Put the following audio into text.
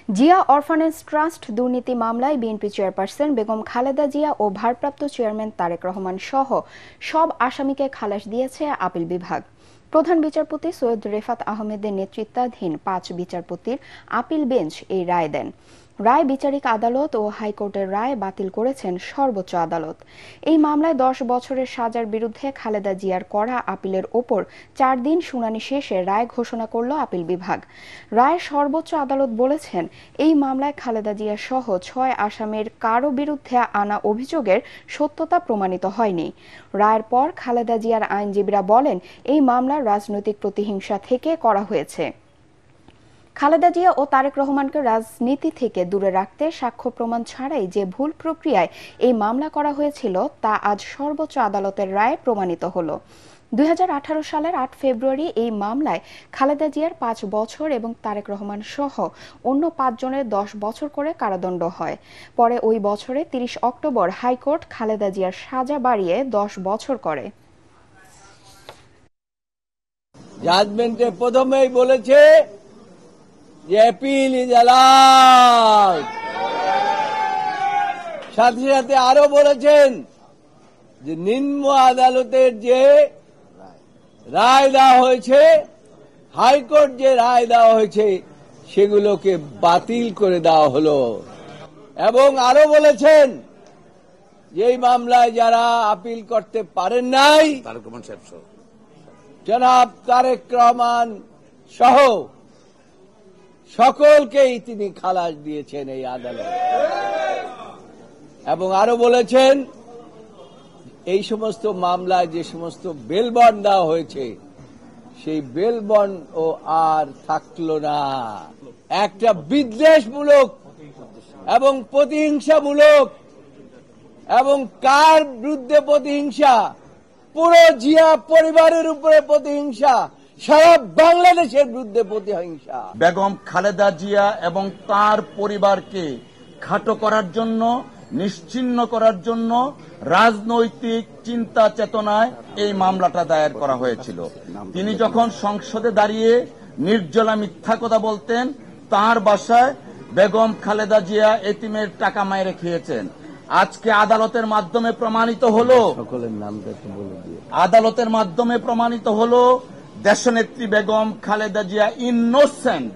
Zia orphanage trust দুর্নীতি মামলায় BNP chairperson Begum Khaleda Zia ও ভারপ্রাপ্ত চেয়ারম্যান তারেক রহমান সহ সব আসামিকে খালাস দিয়েছে আপিল বিভাগ। প্রধান বিচারপতি সৈয়দ রেফাত আহমেদের নেতৃত্বাধীন ৫ বিচারপতির আপিল বেঞ্চ এই রায় দেন। রায় বিচারিক আদালত ও হাইকোর্টের রায় বাতিল করেছেন সর্বোচ্চ আদালত। এই মামলায় ১০ বছরের সাজার বিরুদ্ধে খালেদা জিয়ার করা আপিলের ওপর ৪ দিন শুনানি শেষে রায় ঘোষণা করল আপিল বিভাগ। রায়ে সর্বোচ্চ আদালত বলেছেন, এই মামলায় খালেদা জিয়া সহ ৬ আসামির কারো বিরুদ্ধে আনা অভিযোগের সত্যতা প্রমাণিত হয়নি। রায়ের পর খালেদা জিয়ার আইনজীবীরা বলেন, এই মামলা রাজনৈতিক প্রতিহিংসা থেকে করা হয়েছে। খালেদা জিয়া ও তারেক রহমানকে রাজনীতি থেকে দূরে রাখতে সাক্ষ্য প্রমাণ ছাড়াই যে ভুল প্রক্রিয়ায় এই মামলা করা হয়েছিল তা আজ সর্বোচ্চ আদালতের রায়ে প্রমাণিত হলো। ২০১৮ সালের ৮ ফেব্রুয়ারি এই মামলায় খালেদা জিয়ার ৫ বছর এবং তারেক রহমান সহ অন্য ৫ জনের ১০ বছর করে কারাদণ্ড হয়। পরে ওই বছরে ৩০ অক্টোবর হাইকোর্ট খালেদা জিয়ার সাজা বাড়িয়ে ১০ বছর করে। জাজমেন্টে প্রথমেই বলেছে যে অ্যাপিল ইজ অ্যালাউড, সাথে সাথে আরো বলেছেন যে নিম্ন আদালতের যে রায় দেওয়া হয়েছে, হাইকোর্ট যে রায় দেওয়া হয়েছে সেগুলোকে বাতিল করে দেওয়া হলো। এবং আরো বলেছেন যে এই মামলায় যারা আপিল করতে পারেন নাই, জনাব তারেক রহমান সহ সকলকেই তিনি খালাস দিয়েছেন এই আদালত। এবং আরো বলেছেন এই সমস্ত মামলায় যে সমস্ত বেল বন্ড দেওয়া হয়েছে সেই বেল বন্ড ও আর থাকলো না। একটা বিদ্বেষমূলক এবং প্রতিহিংসামূলক, এবং কার বিরুদ্ধে প্রতিহিংসা? পুরো জিয়া পরিবারের উপরে প্রতিহিংসা, সারা বাংলাদেশের বিরুদ্ধে প্রতিহিংসা। বেগম খালেদা জিয়া এবং তার পরিবারকে খাটো করার জন্য, নিশ্চিহ্ন করার জন্য রাজনৈতিক চিন্তা চেতনায় এই মামলাটা দায়ের করা হয়েছিল। তিনি যখন সংসদে দাঁড়িয়ে নির্জলা মিথ্যা কথা বলতেন, তার বাসায় বেগম খালেদা জিয়া এতিমের টাকা মাইরে খেয়েছেন। আজকে আদালতের মাধ্যমে প্রমাণিত হলো, আদালতের মাধ্যমে প্রমাণিত হলো দেশনেত্রী বেগম খালেদা জিয়া ইনোসেন্ট।